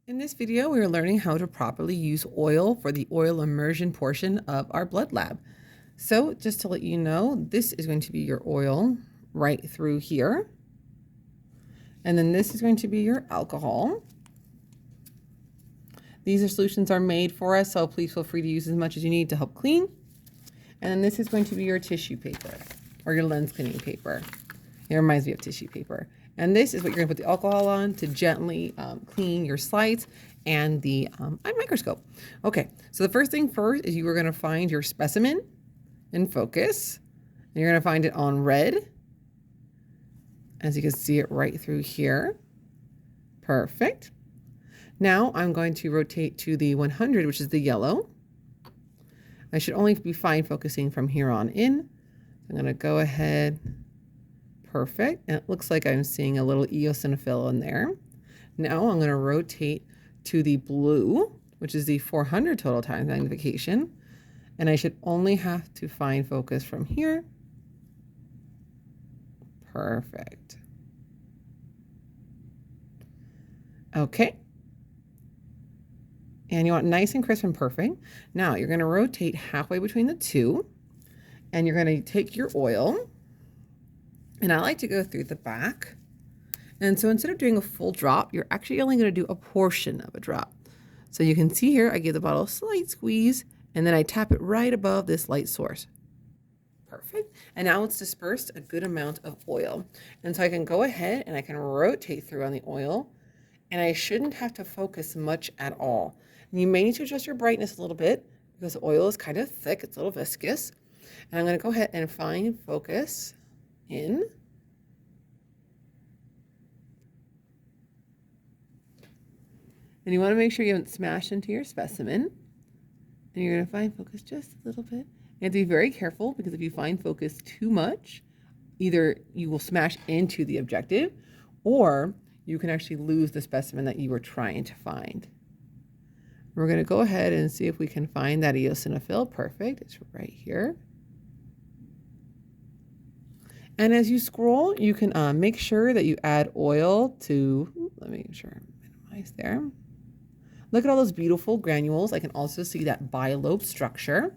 In this video, we are learning how to properly use oil for the oil immersion portion of our blood lab. So just to let you know, this is going to be your oil right through here. And then this is going to be your alcohol. These solutions are made for us, so please feel free to use as much as you need to help clean. And then this is going to be your tissue paper or your lens cleaning paper. It reminds me of tissue paper. And this is what you're gonna put the alcohol on to gently clean your slides and the microscope. Okay, so the first thing first is you are gonna find your specimen in focus. And you're gonna find it on red. As you can see it right through here. Perfect. Now I'm going to rotate to the 100, which is the yellow. I should only be fine focusing from here on in. I'm gonna go ahead. Perfect. And it looks like I'm seeing a little eosinophil in there. Now I'm going to rotate to the blue, which is the 400 total times magnification. And I should only have to find focus from here. Perfect. Okay. And you want nice and crisp and perfect. Now you're going to rotate halfway between the two. And you're going to take your oil. And I like to go through the back. And so instead of doing a full drop, you're actually only going to do a portion of a drop. So you can see here, I give the bottle a slight squeeze, and then I tap it right above this light source. Perfect. And now it's dispersed a good amount of oil. And so I can go ahead and I can rotate through on the oil, and I shouldn't have to focus much at all. And you may need to adjust your brightness a little bit because the oil is kind of thick, it's a little viscous. And I'm going to go ahead and find focus in. And you want to make sure you haven't smashed into your specimen. And you're going to find focus just a little bit. You have to be very careful because if you find focus too much, either you will smash into the objective or you can actually lose the specimen that you were trying to find. We're going to go ahead and see if we can find that eosinophil. Perfect. It's right here. And as you scroll, you can make sure that you add oil to, let me make sure I minimize there. Look at all those beautiful granules. I can also see that bilobe structure.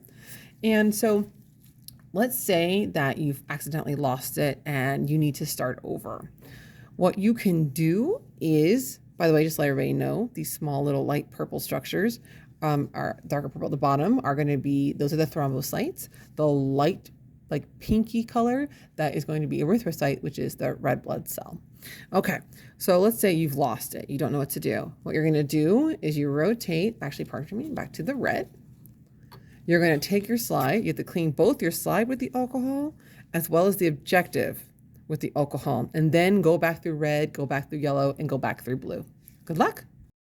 And so let's say that you've accidentally lost it and you need to start over. What you can do is, by the way, just let everybody know, these small little light purple structures are darker purple at the bottom are going to be, those are the thrombocytes. The light like pinky color, that is going to be erythrocyte, which is the red blood cell. Okay, so let's say you've lost it. You don't know what to do. What you're gonna do is you rotate, actually pardon me, back to the red. You're gonna take your slide, you have to clean both your slide with the alcohol as well as the objective with the alcohol, and then go back through red, go back through yellow, and go back through blue. Good luck.